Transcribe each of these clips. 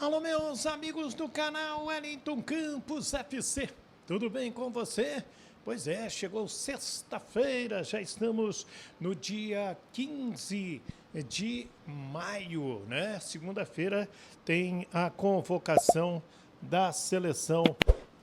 Alô, meus amigos do canal Wellington Campos FC, tudo bem com você? Pois é, chegou sexta-feira, já estamos no dia 15 de maio, né? Segunda-feira tem a convocação da seleção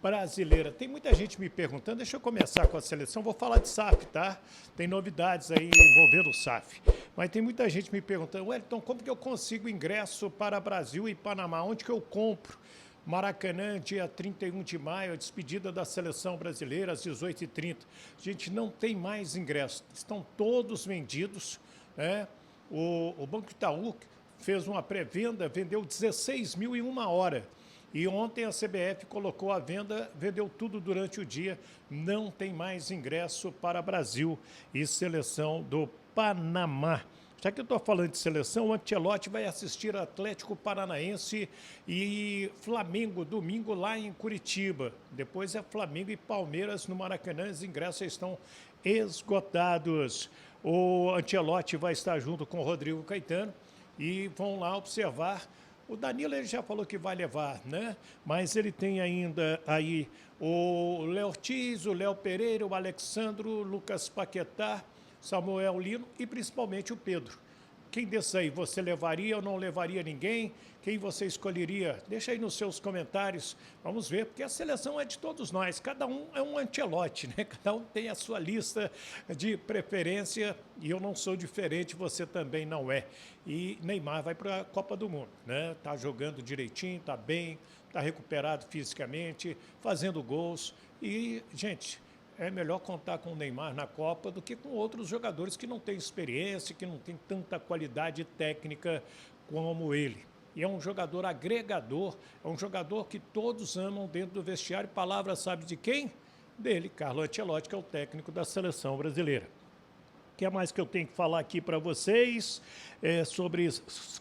brasileira. Tem muita gente me perguntando, deixa eu começar com a seleção, vou falar de SAF, tá? Tem novidades aí envolvendo o SAF. Mas tem muita gente me perguntando, Wellington, como que eu consigo ingresso para Brasil e Panamá? Onde que eu compro? Maracanã, dia 31 de maio, a despedida da seleção brasileira, às 18h30. Gente, não tem mais ingressos, estão todos vendidos, né? O Banco Itaú fez uma pré-venda, vendeu 16 mil em uma hora. E ontem a CBF colocou à venda, vendeu tudo durante o dia, não tem mais ingresso para Brasil e seleção do Panamá. Já que eu estou falando de seleção, o Ancelotti vai assistir Atlético Paranaense e Flamengo, domingo lá em Curitiba. Depois é Flamengo e Palmeiras no Maracanã, os ingressos estão esgotados. O Ancelotti vai estar junto com o Rodrigo Caetano e vão lá observar. O Danilo ele já falou que vai levar, né? Mas ele tem ainda aí o Léo Ortiz, o Léo Pereira, o Alexandro, o Lucas Paquetá, Samuel Lino e principalmente o Pedro. Quem desse aí você levaria ou não levaria ninguém? Quem você escolheria? Deixa aí nos seus comentários. Vamos ver, porque a seleção é de todos nós. Cada um é um Ancelotti, né? Cada um tem a sua lista de preferência e eu não sou diferente, você também não é. E Neymar vai para a Copa do Mundo, né? Tá jogando direitinho, tá bem, tá recuperado fisicamente, fazendo gols. E, gente, é melhor contar com o Neymar na Copa do que com outros jogadores que não têm experiência, que não têm tanta qualidade técnica como ele. E é um jogador agregador, é um jogador que todos amam dentro do vestiário. Palavra sabe de quem? Dele, Carlo Ancelotti, que é o técnico da seleção brasileira. O que é mais que eu tenho que falar aqui para vocês sobre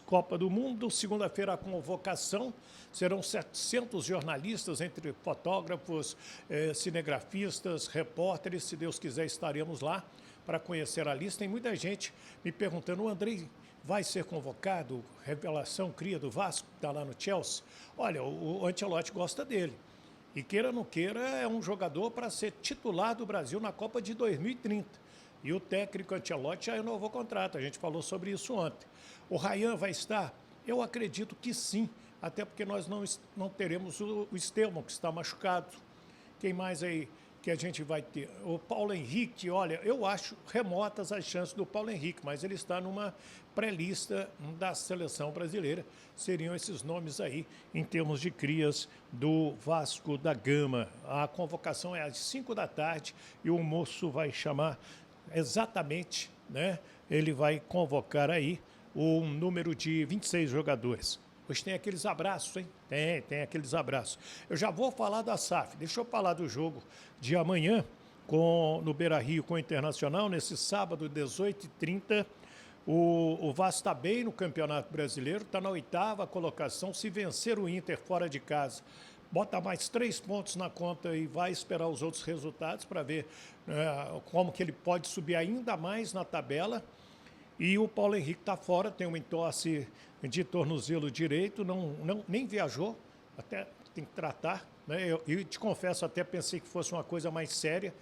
Copa do Mundo? Segunda-feira a convocação, serão 700 jornalistas, entre fotógrafos, cinegrafistas, repórteres, se Deus quiser estaremos lá para conhecer a lista. Tem muita gente me perguntando, o Andrei vai ser convocado? Revelação, cria do Vasco, está lá no Chelsea. Olha, o Ancelotti gosta dele. E queira ou não queira, é um jogador para ser titular do Brasil na Copa de 2030. E o técnico Ancelotti já renovou o contrato, a gente falou sobre isso ontem. O Ryan vai estar? Eu acredito que sim, até porque nós não teremos o Estevão, que está machucado. Quem mais aí que a gente vai ter? O Paulo Henrique, olha, eu acho remotas as chances do Paulo Henrique, mas ele está numa pré-lista da seleção brasileira. Seriam esses nomes aí em termos de crias do Vasco da Gama. A convocação é às 5 da tarde e o moço vai chamar exatamente, né? Ele vai convocar aí um número de 26 jogadores. Hoje tem aqueles abraços, hein? Tem aqueles abraços. Eu já vou falar da SAF. Deixa eu falar do jogo de amanhã no Beira-Rio com o Internacional, nesse sábado, 18h30. O Vasco está bem no Campeonato Brasileiro, está na 8ª colocação. Se vencer o Inter fora de casa, bota mais 3 pontos na conta e vai esperar os outros resultados para ver como que ele pode subir ainda mais na tabela. E o Paulo Henrique está fora, tem uma entorse de tornozelo direito, nem viajou, até tem que tratar, né? Eu te confesso, até pensei que fosse uma coisa mais séria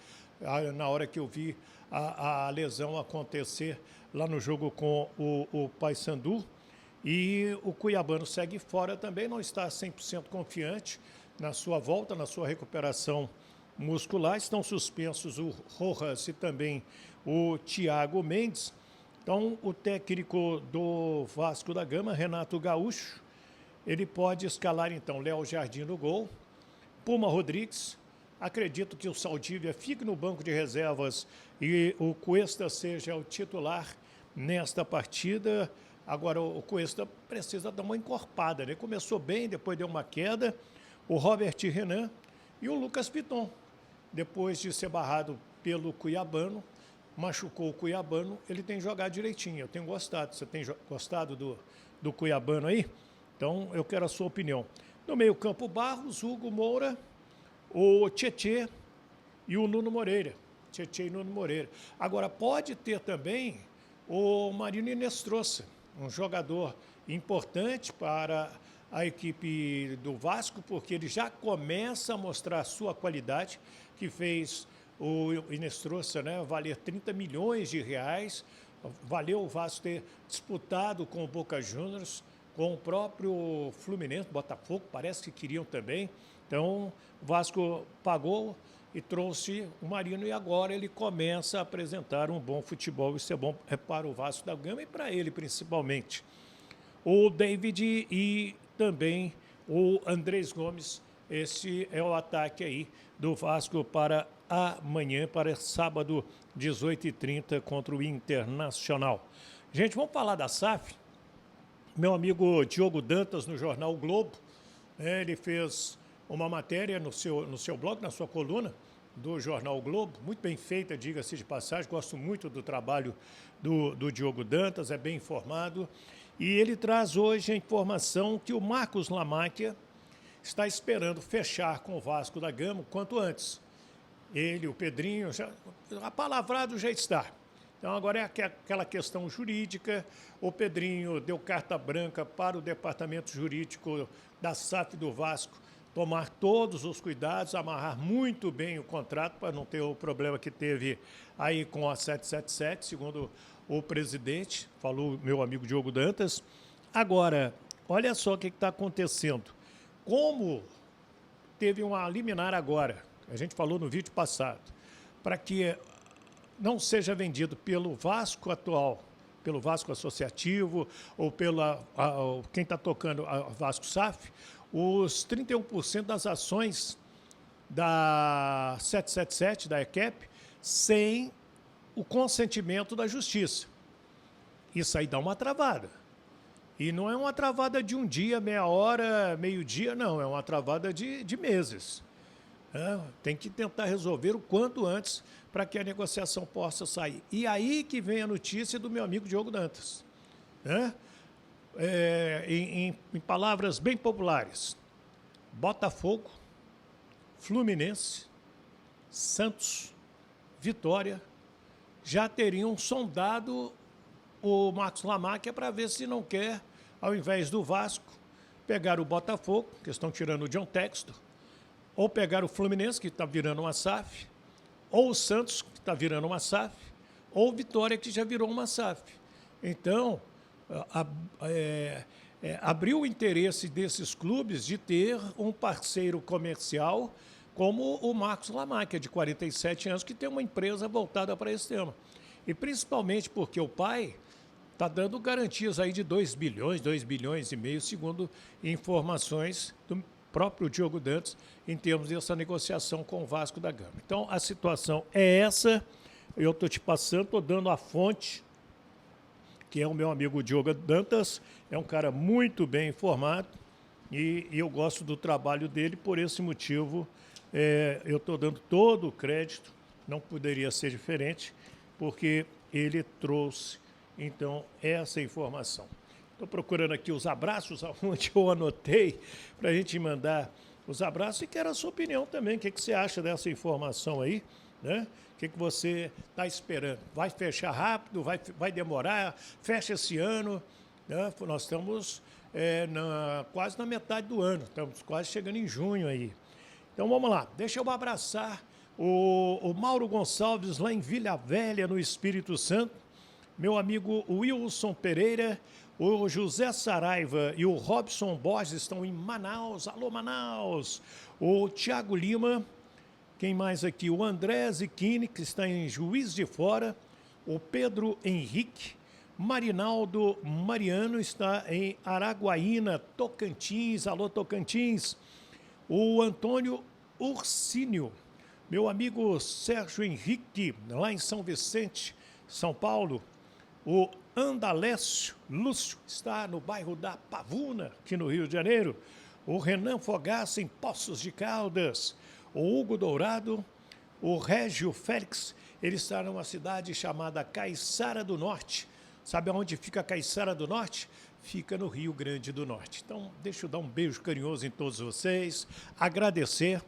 na hora que eu vi a lesão acontecer lá no jogo com o Paysandu. E o cuiabano segue fora também, não está 100% confiante na sua volta, na sua recuperação muscular. Estão suspensos o Rojas e também o Thiago Mendes. Então, o técnico do Vasco da Gama, Renato Gaúcho, ele pode escalar, então, Léo Jardim no gol, Puma Rodrigues. Acredito que o Saldívia fique no banco de reservas e o Cuesta seja o titular nesta partida. Agora, o Cuesta precisa dar uma encorpada, né? Começou bem, depois deu uma queda. O Robert Renan e o Lucas Piton, depois de ser barrado pelo Cuiabano, machucou o Cuiabano, ele tem jogado direitinho. Eu tenho gostado. Você tem gostado do Cuiabano aí? Então, eu quero a sua opinião. No meio-campo, Barros, Hugo Moura, o Tietê e o Nuno Moreira. Tietê e Nuno Moreira. Agora, pode ter também o Marino Inestrosa, um jogador importante para a equipe do Vasco, porque ele já começa a mostrar a sua qualidade, que fez o Inestrosa, né, valer 30 milhões de reais. Valeu o Vasco ter disputado com o Boca Juniors, com o próprio Fluminense, Botafogo, parece que queriam também. Então, o Vasco pagou e trouxe o Marino, e agora ele começa a apresentar um bom futebol. Isso é bom para o Vasco da Gama e para ele principalmente. O David e também o Andrés Gomes, esse é o ataque aí do Vasco para amanhã, para sábado, 18h30, contra o Internacional. Gente, vamos falar da SAF. Meu amigo Diogo Dantas, no jornal o Globo, ele fez uma matéria no seu blog, na sua coluna do jornal o Globo, muito bem feita, diga-se de passagem, gosto muito do trabalho do Diogo Dantas, é bem informado, e ele traz hoje a informação que o Marcos Lamáquia está esperando fechar com o Vasco da Gama o quanto antes. Ele, o Pedrinho, apalavrado já está. Então, agora é aquela questão jurídica. O Pedrinho deu carta branca para o departamento jurídico da SAF do Vasco tomar todos os cuidados, amarrar muito bem o contrato para não ter o problema que teve aí com a 777, segundo o presidente, falou meu amigo Diogo Dantas. Agora, olha só o que está acontecendo. Como teve uma liminar agora, a gente falou no vídeo passado, para que não seja vendido pelo Vasco atual, pelo Vasco Associativo ou quem está tocando a Vasco SAF, os 31% das ações da 777, da EQEP, sem o consentimento da Justiça. Isso aí dá uma travada. E não é uma travada de um dia, meia hora, meio-dia, não. É uma travada de meses. Tem que tentar resolver o quanto antes para que a negociação possa sair. E aí que vem a notícia do meu amigo Diogo Dantas. Em palavras bem populares, Botafogo, Fluminense, Santos, Vitória, já teriam sondado o Marcos Lamáquia para ver se não quer, ao invés do Vasco, pegar o Botafogo, que estão tirando o John Textor, ou pegar o Fluminense, que está virando uma SAF, ou o Santos, que está virando uma SAF, ou o Vitória, que já virou uma SAF. Então, abriu o interesse desses clubes de ter um parceiro comercial como o Marcos Lamáquia, de 47 anos, que tem uma empresa voltada para esse tema. E principalmente porque o pai está dando garantias aí de 2 bilhões, 2 bilhões e meio, segundo informações do próprio Diogo Dantas, em termos dessa negociação com o Vasco da Gama. Então, a situação é essa, eu estou te passando, estou dando a fonte, que é o meu amigo Diogo Dantas, é um cara muito bem informado, e eu gosto do trabalho dele, por esse motivo eu estou dando todo o crédito, não poderia ser diferente, porque ele trouxe, então, essa informação. Estou procurando aqui os abraços, onde eu anotei, para a gente mandar os abraços, e quero a sua opinião também, o que você acha dessa informação aí, né? O que você está esperando? Vai fechar rápido? Vai demorar? Fecha esse ano? Né? Nós estamos quase na metade do ano, estamos quase chegando em junho aí. Então vamos lá, deixa eu abraçar o Mauro Gonçalves lá em Vila Velha, no Espírito Santo, meu amigo Wilson Pereira, o José Saraiva e o Robson Borges estão em Manaus. Alô, Manaus! O Tiago Lima, quem mais aqui? O André Zichini, que está em Juiz de Fora, o Pedro Henrique, Marinaldo Mariano está em Araguaína, Tocantins. Alô, Tocantins! O Antônio Ursínio, meu amigo Sérgio Henrique, lá em São Vicente, São Paulo. O Andalécio Lúcio está no bairro da Pavuna, aqui no Rio de Janeiro. O Renan Fogaça, em Poços de Caldas. O Hugo Dourado, o Régio Félix, ele está numa cidade chamada Caiçara do Norte. Sabe aonde fica Caiçara do Norte? Fica no Rio Grande do Norte. Então, deixa eu dar um beijo carinhoso em todos vocês, agradecer.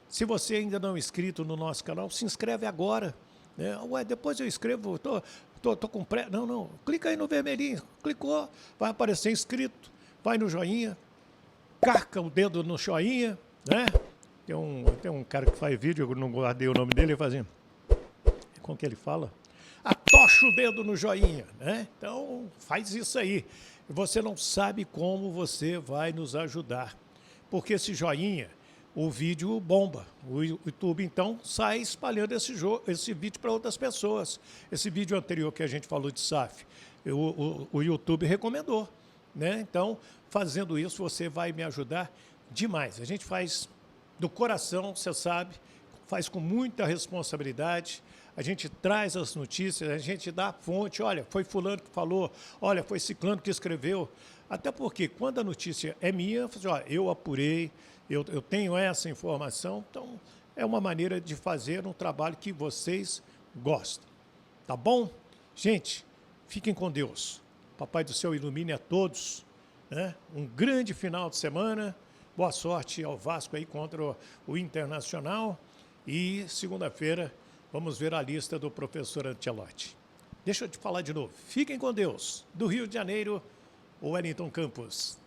Se você ainda não é inscrito no nosso canal, se inscreve agora. Né? Ué, depois eu escrevo, tô com pressa. Não, clica aí no vermelhinho, clicou, vai aparecer inscrito, vai no joinha, carca o dedo no joinha, né? Tem um cara que faz vídeo, eu não guardei o nome dele, ele faz assim, como que ele fala? Atocha o dedo no joinha, né? Então, faz isso aí. Você não sabe como você vai nos ajudar, porque esse joinha, o vídeo bomba. O YouTube, então, sai espalhando esse vídeo para outras pessoas. Esse vídeo anterior que a gente falou de SAF, o YouTube recomendou, né? Então, fazendo isso, você vai me ajudar demais. A gente faz do coração, você sabe, faz com muita responsabilidade. A gente traz as notícias, a gente dá a fonte, olha, foi fulano que falou, olha, foi ciclano que escreveu. Até porque, quando a notícia é minha, eu falo assim, ó, eu apurei, eu tenho essa informação, então é uma maneira de fazer um trabalho que vocês gostam. Tá bom? Gente, fiquem com Deus. Papai do céu ilumine a todos, né? Um grande final de semana. Boa sorte ao Vasco aí contra o Internacional. E segunda-feira vamos ver a lista do professor Ancelotti. Deixa eu te falar de novo. Fiquem com Deus. Do Rio de Janeiro, o Wellington Campos.